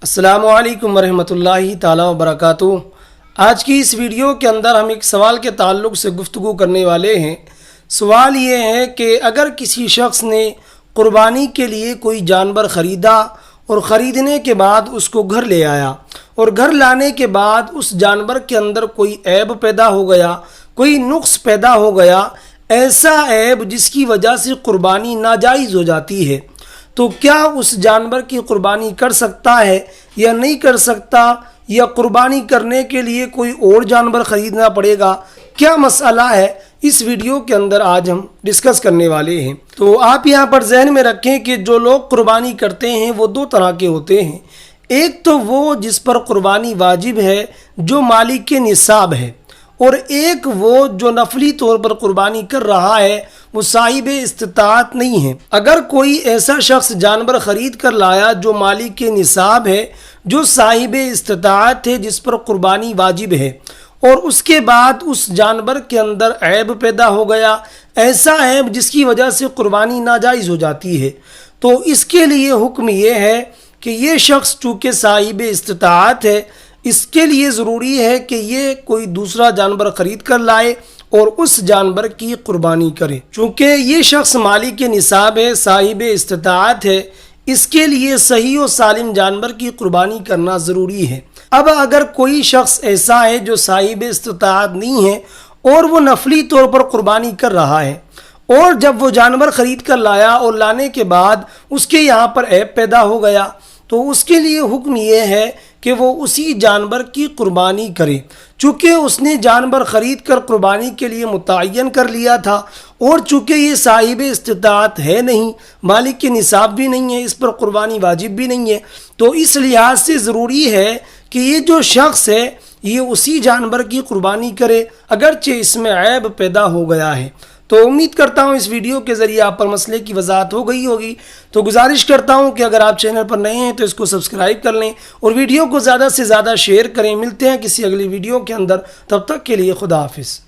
अस्सलामु अलैकुम वरहमतुल्लाहि ताला वबरकातुहू। आज की इस वीडियो के अंदर हम एक सवाल के ताल्लुक़ से गुफ्तगू करने वाले हैं। सवाल ये है कि अगर किसी शख्स ने क़ुरबानी के लिए कोई जानवर ख़रीदा और ख़रीदने के बाद उसको घर ले आया और घर लाने के बाद उस जानवर के अंदर कोई ऐब पैदा हो गया, कोई नुक्स पैदा हो गया, ऐसा ऐब जिसकी वजह से क़ुरबानी नाजायज़ हो जाती है, तो क्या उस जानवर की क़ुरबानी कर सकता है या नहीं कर सकता, या क़ुरबानी करने के लिए कोई और जानवर ख़रीदना पड़ेगा? क्या मसला है, इस वीडियो के अंदर आज हम डिस्कस करने वाले हैं। तो आप यहाँ पर जहन में रखें कि जो लोग क़ुरबानी करते हैं वो दो तरह के होते हैं। एक तो वो जिस पर क़ुरबानी वाजिब है, जो मालिक के निसाब है, और एक वो जो नफली तौर पर क़ुरबानी कर रहा है, वो साहिब इस्तिताअत नहीं है। अगर कोई ऐसा शख्स जानवर ख़रीद कर लाया जो मालिक के निसाब है, जो साहिब इस्तिताअत है, जिस पर क़ुरबानी वाजिब है, और उसके बाद उस जानवर के अंदर ऐब पैदा हो गया, ऐसा ऐब जिसकी वजह से क़ुरबानी नाजायज़ हो जाती है, तो इसके लिए हुक्म ये है कि ये शख्स चूँकि साहिब इस्तिताअत है, इसके लिए ज़रूरी है कि ये कोई दूसरा जानवर ख़रीद कर लाए और उस जानवर की क़ुरबानी करे। चूँकि ये शख्स मालिक के निसाब है, साहिब इस्तिताअत है, इसके लिए सही और सालिम जानवर की क़ुरबानी करना ज़रूरी है। अब अगर कोई शख्स ऐसा है जो साहिब इस्तिताअत नहीं है और वो नफली तौर पर क़ुरबानी कर रहा है, और जब वो जानवर ख़रीद कर लाया और लाने के बाद उसके यहाँ पर ऐब पैदा हो गया, तो उसके लिए हुक्म ये है कि वो उसी जानवर की क़ुरबानी करे। चूँकि उसने जानवर ख़रीद कर क़ुरबानी के लिए मुतय्यन कर लिया था, और चूँकि ये साहिब इस्तिताअत है नहीं, मालिक के निसाब भी नहीं है, इस पर क़ुरबानी वाजिब भी नहीं है, तो इस लिहाज से ज़रूरी है कि ये जो शख्स है ये उसी जानवर की क़ुरबानी करे, अगरचे इसमें ऐब पैदा हो गया है। तो उम्मीद करता हूँ इस वीडियो के ज़रिए आप पर मसले की वजाहत हो गई होगी। तो गुजारिश करता हूँ कि अगर आप चैनल पर नए हैं तो इसको सब्सक्राइब कर लें और वीडियो को ज़्यादा से ज़्यादा शेयर करें। मिलते हैं किसी अगली वीडियो के अंदर, तब तक के लिए खुदा हाफिज़।